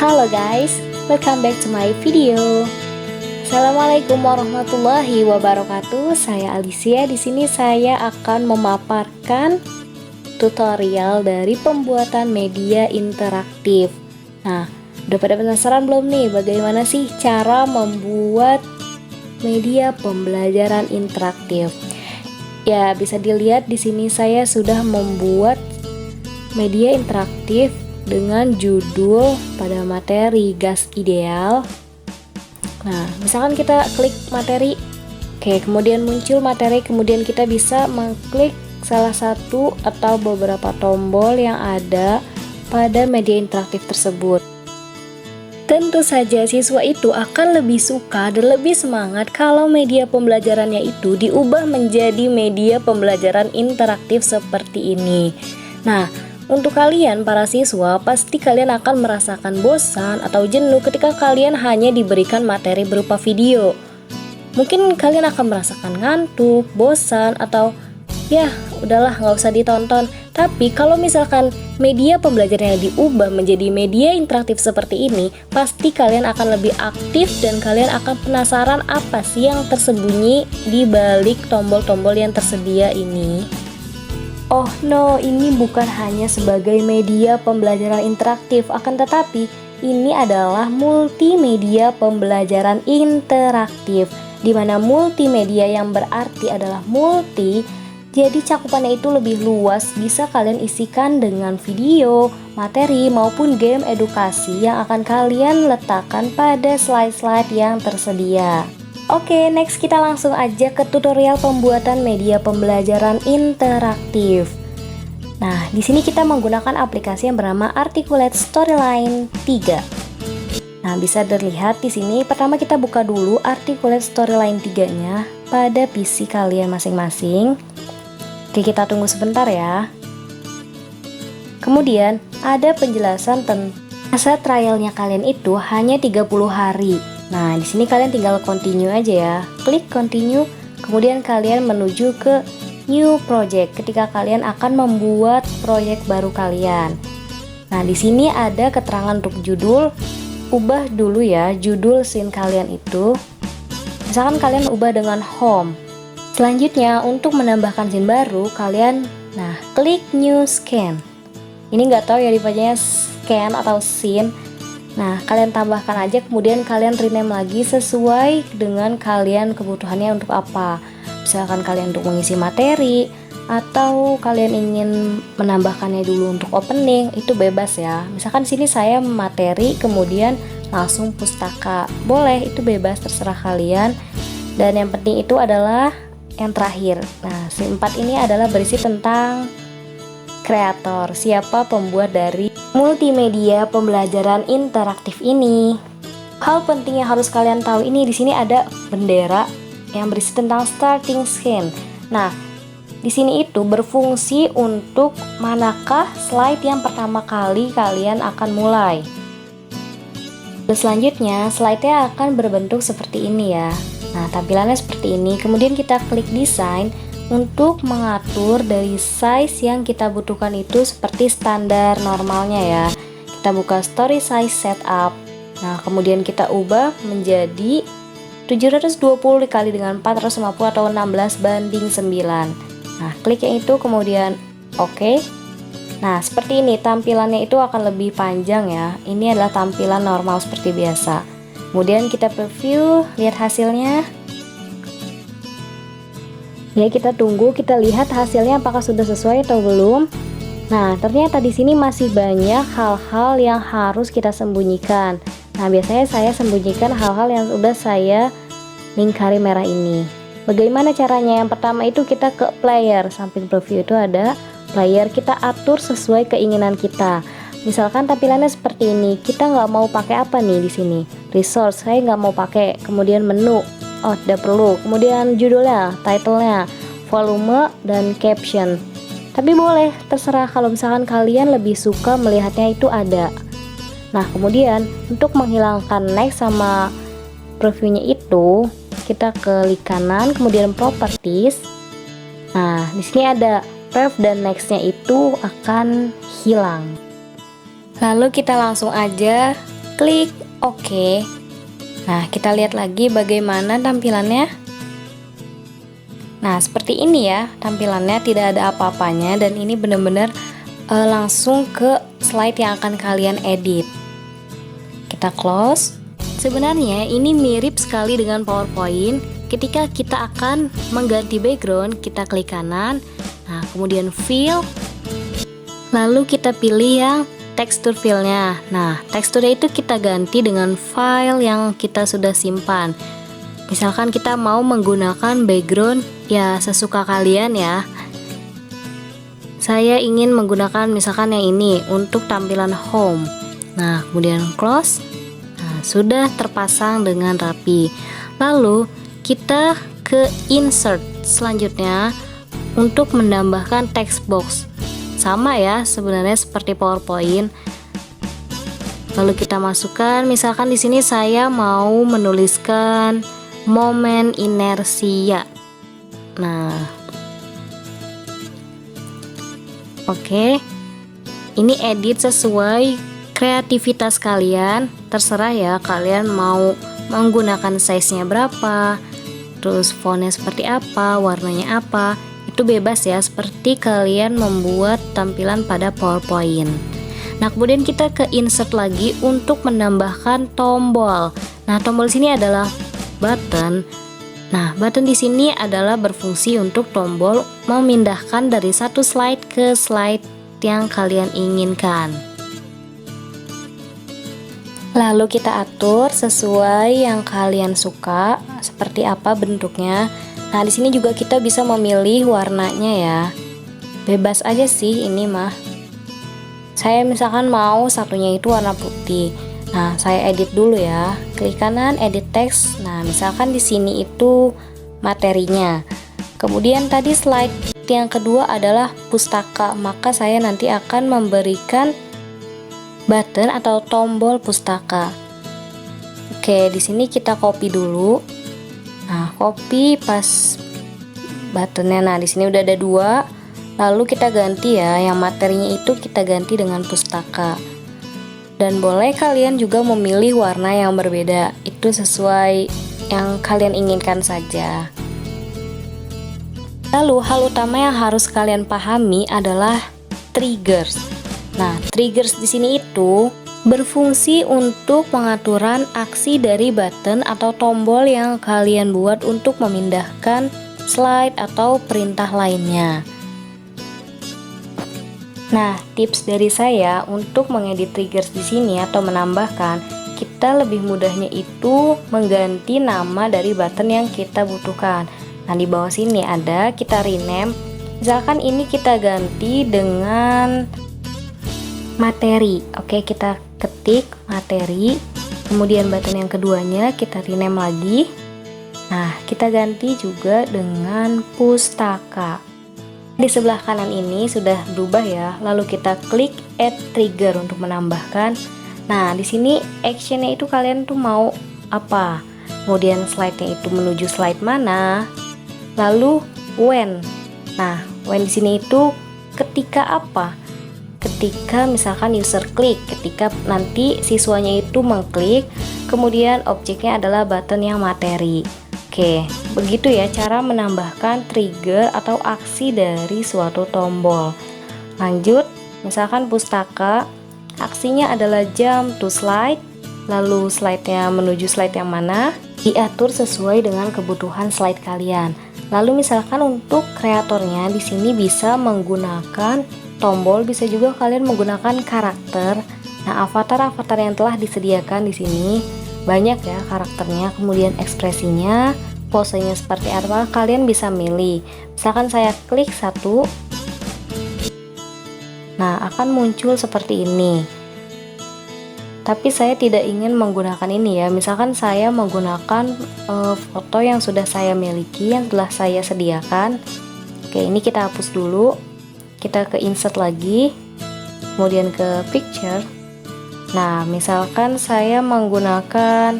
Halo guys, welcome back to my video. Assalamualaikum warahmatullahi wabarakatuh. Saya Alicia. Di sini saya akan memaparkan tutorial dari pembuatan media interaktif. Nah, udah pada penasaran belum nih bagaimana sih cara membuat media pembelajaran interaktif? Ya, bisa dilihat di sini saya sudah membuat media interaktif dengan judul pada materi gas ideal. Nah, misalkan kita klik materi, oke, kemudian muncul materi, kemudian kita bisa mengklik salah satu atau beberapa tombol yang ada pada media interaktif tersebut. Tentu saja siswa itu akan lebih suka dan lebih semangat kalau media pembelajarannya itu diubah menjadi media pembelajaran interaktif seperti ini. Nah, untuk kalian para siswa, pasti kalian akan merasakan bosan atau jenuh ketika kalian hanya diberikan materi berupa video. Mungkin kalian akan merasakan ngantuk, bosan, atau ya udahlah nggak usah ditonton. Tapi kalau misalkan media pembelajarannya diubah menjadi media interaktif seperti ini, pasti kalian akan lebih aktif dan kalian akan penasaran apa sih yang tersembunyi di balik tombol-tombol yang tersedia ini. Oh no, ini bukan hanya sebagai media pembelajaran interaktif, akan tetapi ini adalah multimedia pembelajaran interaktif, di mana multimedia yang berarti adalah multi, jadi cakupannya itu lebih luas, bisa kalian isikan dengan video, materi, maupun game edukasi yang akan kalian letakkan pada slide-slide yang tersedia. Oke, next kita langsung aja ke tutorial pembuatan media pembelajaran interaktif. Nah, di sini kita menggunakan aplikasi yang bernama Articulate Storyline 3. Nah, bisa dilihat di sini. Pertama kita buka dulu Articulate Storyline 3-nya pada PC kalian masing-masing. Oke, kita tunggu sebentar ya. Kemudian ada penjelasan tentang masa trialnya kalian itu hanya 30 hari. Nah, di sini kalian tinggal continue aja ya. Klik continue, kemudian kalian menuju ke new project ketika kalian akan membuat proyek baru kalian. Nah, di sini ada keterangan untuk judul. Ubah dulu ya judul scene kalian itu. Misalkan kalian ubah dengan home. Selanjutnya, untuk menambahkan scene baru, kalian klik new scan. Ini nggak tahu ya dibacanya scan atau scene. Nah, kalian tambahkan aja, kemudian kalian rename lagi sesuai dengan kalian kebutuhannya untuk apa. Misalkan kalian untuk mengisi materi, atau kalian ingin menambahkannya dulu untuk opening, itu bebas ya. Misalkan sini saya materi, kemudian langsung pustaka. Boleh, itu bebas, terserah kalian. Dan yang penting itu adalah yang terakhir. Nah, scene 4 ini adalah berisi tentang kreator, siapa pembuat dari multimedia pembelajaran interaktif ini. Hal penting yang harus kalian tahu ini, di sini ada bendera yang berisi tentang starting scene. Nah, di sini itu berfungsi untuk manakah slide yang pertama kali kalian akan mulai. Dan selanjutnya slide-nya akan berbentuk seperti ini ya. Nah, tampilannya seperti ini. Kemudian kita klik desain untuk mengatur dari size yang kita butuhkan itu seperti standar normalnya ya. Kita buka story size setup. Nah, kemudian kita ubah menjadi 720 dikali dengan 450 atau 16:9. Nah, klik yang itu, kemudian oke. Nah, seperti ini tampilannya itu akan lebih panjang ya. Ini adalah tampilan normal seperti biasa. Kemudian kita preview, lihat hasilnya. Ya, kita tunggu, kita lihat hasilnya apakah sudah sesuai atau belum. Nah, ternyata di sini masih banyak hal-hal yang harus kita sembunyikan. Nah, biasanya saya sembunyikan hal-hal yang sudah saya lingkari merah ini. Bagaimana caranya? Yang pertama itu kita ke player, samping preview itu ada player, kita atur sesuai keinginan kita. Misalkan tampilannya seperti ini, kita nggak mau pakai apa nih di sini? Resource, saya nggak mau pakai. Kemudian menu, oh tidak perlu. Kemudian judulnya, titlenya, volume, dan caption. Tapi boleh, terserah kalau misalkan kalian lebih suka melihatnya itu ada. Nah, kemudian untuk menghilangkan next sama previewnya itu, kita klik kanan, kemudian properties. Nah, di sini ada prev dan nextnya itu akan hilang. Lalu kita langsung aja klik OK. Nah, kita lihat lagi bagaimana tampilannya. Nah, seperti ini ya tampilannya, tidak ada apa-apanya, dan ini benar-benar langsung ke slide yang akan kalian edit. Kita close. Sebenarnya ini mirip sekali dengan PowerPoint. Ketika kita akan mengganti background, kita klik kanan, nah kemudian fill, lalu kita pilih yang tekstur filenya. Nah, teksturnya itu kita ganti dengan file yang kita sudah simpan. Misalkan kita mau menggunakan background, ya sesuka kalian ya. Saya ingin menggunakan misalkan yang ini untuk tampilan home. Nah, kemudian close. Nah, sudah terpasang dengan rapi. Lalu kita ke insert selanjutnya untuk menambahkan text box. Sama ya sebenarnya seperti PowerPoint. Lalu kita masukkan, misalkan di sini saya mau menuliskan momen inersia. Nah, oke. Ini edit sesuai kreativitas kalian. Terserah ya kalian mau menggunakan size-nya berapa, terus fontnya seperti apa, warnanya apa, itu bebas ya, seperti kalian membuat tampilan pada PowerPoint. Nah, kemudian kita ke insert lagi untuk menambahkan tombol. Nah, tombol sini adalah button. Nah, button di sini adalah berfungsi untuk tombol memindahkan dari satu slide ke slide yang kalian inginkan. Lalu kita atur sesuai yang kalian suka, seperti apa bentuknya. Nah, di sini juga kita bisa memilih warnanya ya. Bebas aja sih ini mah. Saya misalkan mau satunya itu warna putih. Nah, saya edit dulu ya. Klik kanan, edit text. Nah, misalkan di sini itu materinya. Kemudian tadi slide yang kedua adalah pustaka, maka saya nanti akan memberikan button atau tombol pustaka. Oke, di sini kita copy dulu. Nah, copy pas buttonnya. Nah, di sini udah ada dua. Lalu kita ganti ya, yang materinya itu kita ganti dengan pustaka. Dan boleh kalian juga memilih warna yang berbeda. Itu sesuai yang kalian inginkan saja. Lalu hal utama yang harus kalian pahami adalah triggers. Nah, triggers di sini itu berfungsi untuk pengaturan aksi dari button atau tombol yang kalian buat untuk memindahkan slide atau perintah lainnya. Nah, tips dari saya untuk mengedit triggers di sini atau menambahkan, kita lebih mudahnya itu mengganti nama dari button yang kita butuhkan. Nah, di bawah sini ada, kita rename. Misalkan ini kita ganti dengan materi. Oke, kita ketik materi, kemudian button yang keduanya kita rename lagi. Nah, kita ganti juga dengan pustaka. Di sebelah kanan ini sudah berubah ya. Lalu kita klik add trigger untuk menambahkan. Nah, di sini actionnya itu kalian tuh mau apa? Kemudian slide-nya itu menuju slide mana? Lalu when. Nah, when di sini itu ketika apa? Ketika misalkan user klik, ketika nanti siswanya itu mengklik, kemudian objeknya adalah button yang materi. Oke, begitu ya cara menambahkan trigger atau aksi dari suatu tombol. Lanjut, misalkan pustaka, aksinya adalah jump to slide, lalu slide-nya menuju slide yang mana, diatur sesuai dengan kebutuhan slide kalian. Lalu misalkan untuk kreatornya di sini bisa menggunakan tombol, bisa juga kalian menggunakan karakter. Nah, avatar-avatar yang telah disediakan di sini banyak ya karakternya, kemudian ekspresinya, posenya seperti apa kalian bisa milih. Misalkan saya klik satu, nah akan muncul seperti ini. Tapi saya tidak ingin menggunakan ini ya. Misalkan saya menggunakan foto yang sudah saya miliki, yang telah saya sediakan. Oke, ini kita hapus dulu. Kita ke insert lagi, kemudian ke picture. Nah, misalkan saya menggunakan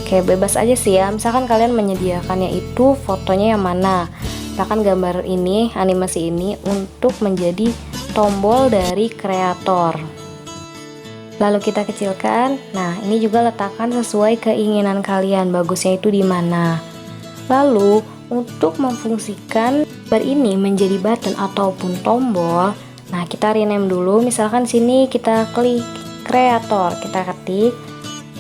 kayak bebas aja sih ya. Misalkan kalian menyediakannya itu fotonya yang mana. Misalkan gambar ini, animasi ini untuk menjadi tombol dari kreator. Lalu kita kecilkan. Nah, ini juga letakkan sesuai keinginan kalian, bagusnya itu di mana. Lalu, untuk memfungsikan bar ini menjadi button ataupun tombol, nah kita rename dulu. Misalkan sini kita klik kreator, kita ketik.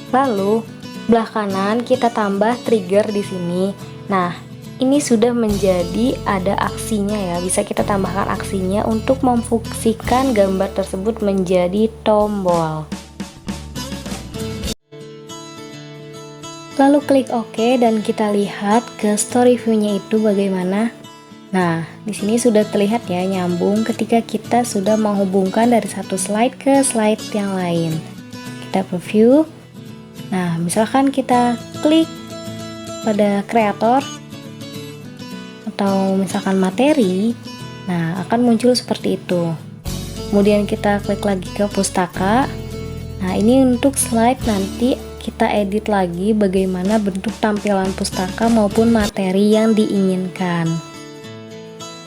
Lalu, belah kanan kita tambah trigger di sini. Nah, ini sudah menjadi ada aksinya ya, bisa kita tambahkan aksinya untuk memfungsikan gambar tersebut menjadi tombol. Lalu klik OK dan kita lihat ke story view-nya itu bagaimana. Nah, di sini sudah terlihat ya nyambung ketika kita sudah menghubungkan dari satu slide ke slide yang lain. Kita preview. Nah, misalkan kita klik pada kreator atau misalkan materi, nah akan muncul seperti itu. Kemudian kita klik lagi ke pustaka. Nah, ini untuk slide, nanti kita edit lagi bagaimana bentuk tampilan pustaka maupun materi yang diinginkan.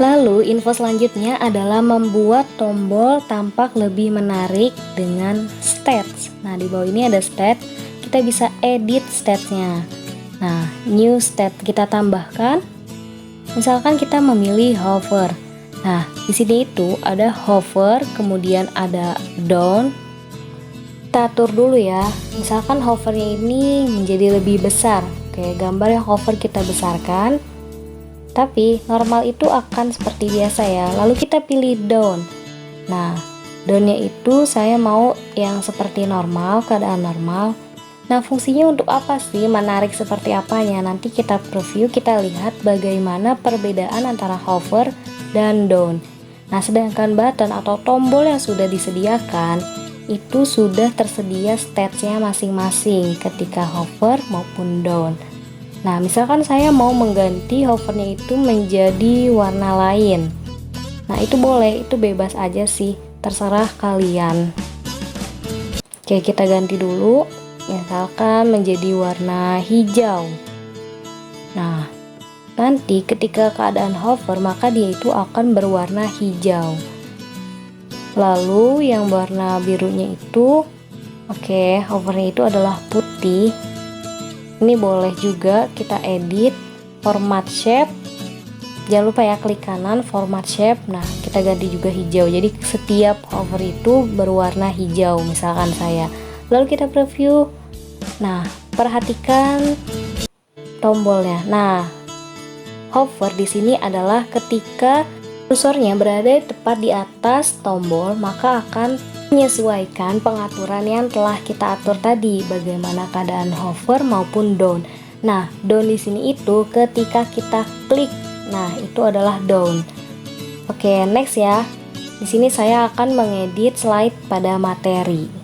Lalu info selanjutnya adalah membuat tombol tampak lebih menarik dengan stats. Nah, di bawah ini ada stat, kita bisa edit statsnya. Nah, new stat kita tambahkan. Misalkan kita memilih hover. Nah, di sini itu ada hover, kemudian ada down. Kita atur dulu ya. Misalkan hovernya ini menjadi lebih besar. Oke, gambar yang hover kita besarkan. Tapi normal itu akan seperti biasa ya. Lalu kita pilih down. Nah, downnya itu saya mau yang seperti normal, keadaan normal. Nah, fungsinya untuk apa sih? Menarik seperti apanya? Nanti kita preview, kita lihat bagaimana perbedaan antara hover dan down. Nah, sedangkan button atau tombol yang sudah disediakan, itu sudah tersedia statsnya masing-masing ketika hover maupun down. Nah, misalkan saya mau mengganti hovernya itu menjadi warna lain. Nah, itu boleh, itu bebas aja sih, terserah kalian. Oke, kita ganti dulu. Misalkan menjadi warna hijau. Nah, nanti ketika keadaan hover maka dia itu akan berwarna hijau. Lalu yang warna birunya itu, oke, hovernya itu adalah putih. Ini boleh juga kita edit format shape. Jangan lupa ya, klik kanan format shape. Nah, kita ganti juga hijau. Jadi setiap hover itu berwarna hijau misalkan saya. Lalu kita preview. Nah, perhatikan tombolnya. Nah, hover di sini adalah ketika kursornya berada tepat di atas tombol, maka akan menyesuaikan pengaturan yang telah kita atur tadi, bagaimana keadaan hover maupun down. Nah, down di sini itu ketika kita klik. Nah, itu adalah down. Oke, next ya. Di sini saya akan mengedit slide pada materi.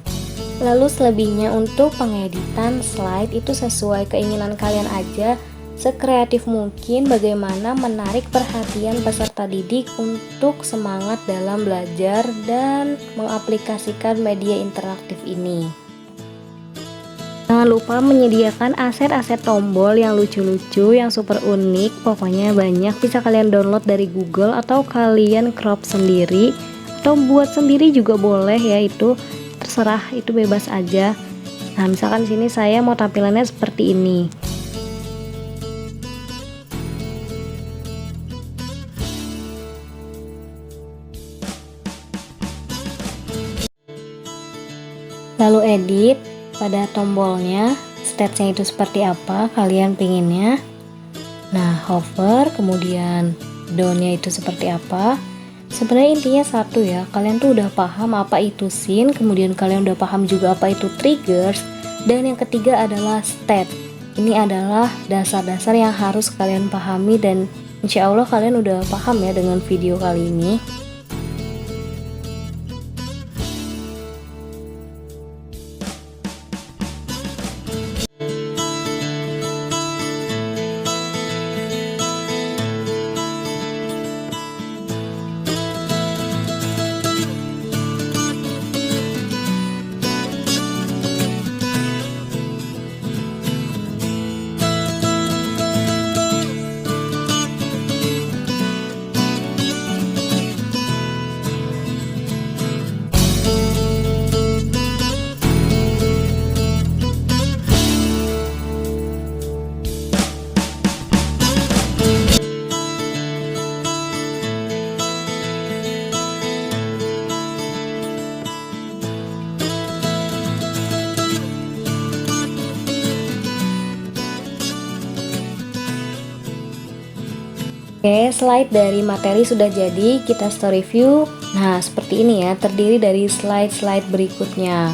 Lalu selebihnya untuk pengeditan slide itu sesuai keinginan kalian aja, sekreatif mungkin bagaimana menarik perhatian peserta didik untuk semangat dalam belajar dan mengaplikasikan media interaktif ini. Jangan lupa menyediakan aset-aset tombol yang lucu-lucu, yang super unik, pokoknya banyak, bisa kalian download dari Google atau kalian crop sendiri atau buat sendiri juga boleh ya, itu terserah, itu bebas aja. Nah, misalkan di sini saya mau tampilannya seperti ini. Lalu edit pada tombolnya, statsnya itu seperti apa kalian pengennya. Nah, hover, kemudian downnya itu seperti apa. Sebenarnya intinya satu ya, kalian tuh udah paham apa itu scene, kemudian kalian udah paham juga apa itu triggers, dan yang ketiga adalah stat. Ini adalah dasar-dasar yang harus kalian pahami, dan insya Allah kalian udah paham ya dengan video kali ini. Oke, slide dari materi sudah jadi, kita story view. Nah, seperti ini ya, terdiri dari slide-slide berikutnya.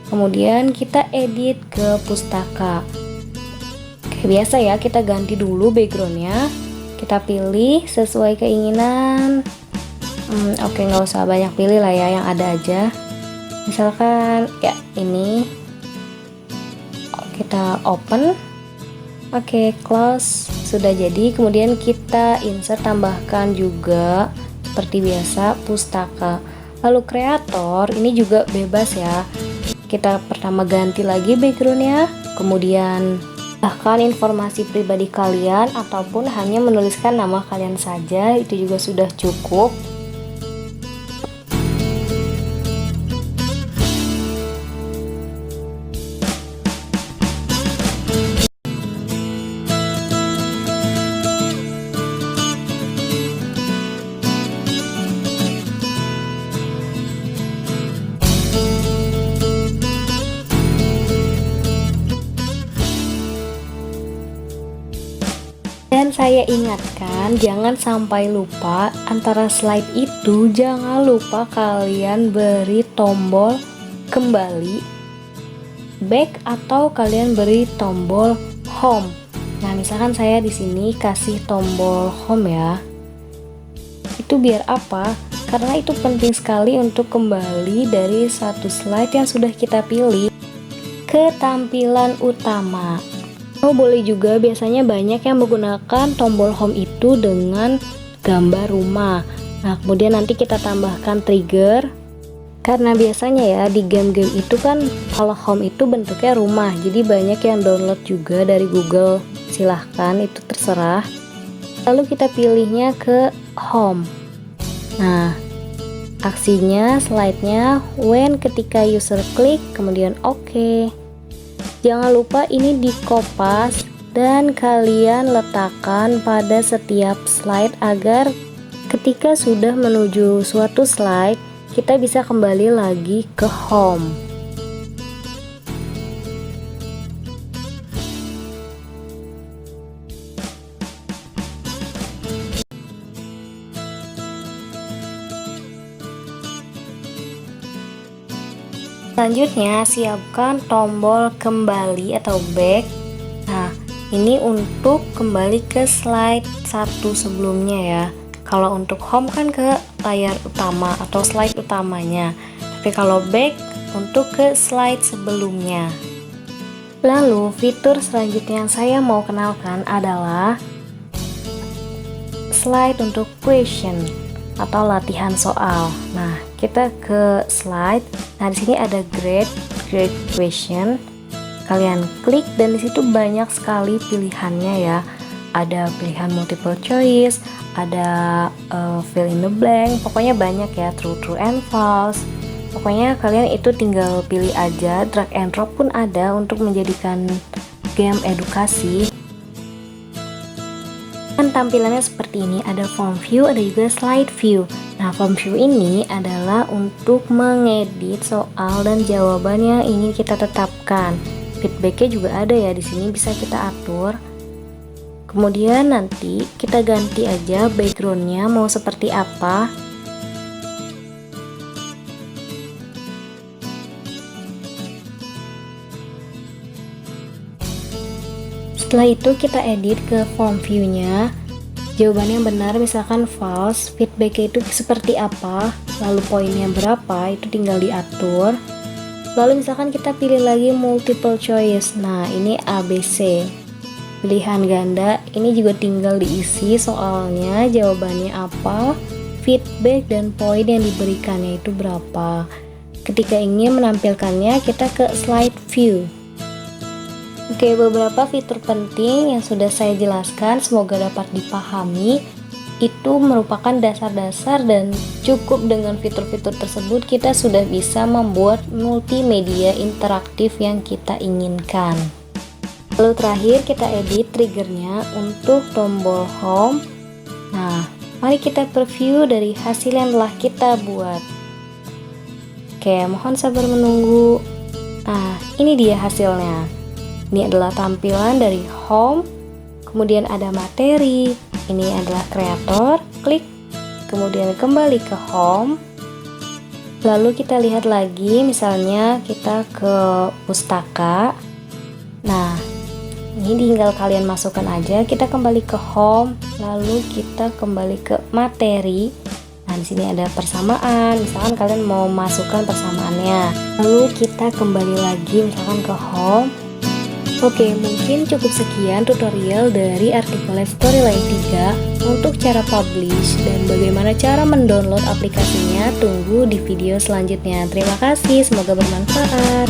Kemudian kita edit ke pustaka. Oke, biasa ya, kita ganti dulu backgroundnya. Kita pilih sesuai keinginan. Oke, nggak usah banyak pilih lah ya, yang ada aja. Misalkan ya ini. Kita open. Oke, close. Sudah jadi. Kemudian kita insert, tambahkan juga seperti biasa pustaka. Lalu kreator ini juga bebas ya. Kita pertama ganti lagi backgroundnya, kemudian bahkan informasi pribadi kalian ataupun hanya menuliskan nama kalian saja, itu juga sudah cukup. Dan saya ingatkan, jangan sampai lupa antara slide itu, jangan lupa kalian beri tombol kembali, back, atau kalian beri tombol home. Nah, misalkan saya di sini kasih tombol home ya. Itu biar apa? Karena itu penting sekali untuk kembali dari satu slide yang sudah kita pilih ke tampilan utama. Boleh juga, biasanya banyak yang menggunakan tombol home itu dengan gambar rumah. Nah, kemudian nanti kita tambahkan trigger, karena biasanya ya di game-game itu kan kalau home itu bentuknya rumah, jadi banyak yang download juga dari Google. Silahkan, itu terserah. Lalu kita pilihnya ke home. Nah, aksinya, slide-nya when ketika user klik, kemudian oke. Jangan lupa ini dikopas dan kalian letakkan pada setiap slide agar ketika sudah menuju suatu slide, kita bisa kembali lagi ke home. Selanjutnya, siapkan tombol kembali atau back. Nah, ini untuk kembali ke slide 1 sebelumnya ya. Kalau untuk home kan ke layar utama atau slide utamanya. Tapi kalau back untuk ke slide sebelumnya. Lalu, fitur selanjutnya yang saya mau kenalkan adalah slide untuk question atau latihan soal. Nah, kita ke slide. Nah, di sini ada grade question. Kalian klik dan di situ banyak sekali pilihannya ya. Ada pilihan multiple choice, ada fill in the blank. Pokoknya banyak ya, true and false. Pokoknya kalian itu tinggal pilih aja. Drag and drop pun ada untuk menjadikan game edukasi. Dan tampilannya seperti ini, ada form view, ada juga slide view. Nah, form view ini adalah untuk mengedit soal dan jawaban yang ingin kita tetapkan. Feedbacknya juga ada ya, di sini bisa kita atur. Kemudian nanti kita ganti aja backgroundnya mau seperti apa. Setelah itu kita edit ke form view-nya. Jawaban yang benar misalkan false, feedbacknya itu seperti apa, lalu poinnya berapa, itu tinggal diatur. Lalu misalkan kita pilih lagi multiple choice. Nah, ini ABC. Pilihan ganda, ini juga tinggal diisi soalnya, jawabannya apa, feedback dan poin yang diberikannya itu berapa. Ketika ingin menampilkannya, kita ke slide view. Oke, beberapa fitur penting yang sudah saya jelaskan semoga dapat dipahami. Itu merupakan dasar-dasar dan cukup dengan fitur-fitur tersebut kita sudah bisa membuat multimedia interaktif yang kita inginkan. Lalu terakhir kita edit triggernya untuk tombol home. Nah, mari kita preview dari hasil yang telah kita buat. Oke, mohon sabar menunggu. Nah, ini dia hasilnya. Ini adalah tampilan dari home, kemudian ada materi, ini adalah kreator, klik, kemudian kembali ke home. Lalu kita lihat lagi, misalnya kita ke pustaka. Nah, ini tinggal kalian masukkan aja. Kita kembali ke home, lalu kita kembali ke materi. Nah, di sini ada persamaan. Misalkan kalian mau masukkan persamaannya. Lalu kita kembali lagi misalkan ke home. Oke, mungkin cukup sekian tutorial dari artikel Storyline 3 untuk cara publish dan bagaimana cara mendownload aplikasinya. Tunggu di video selanjutnya. Terima kasih, semoga bermanfaat.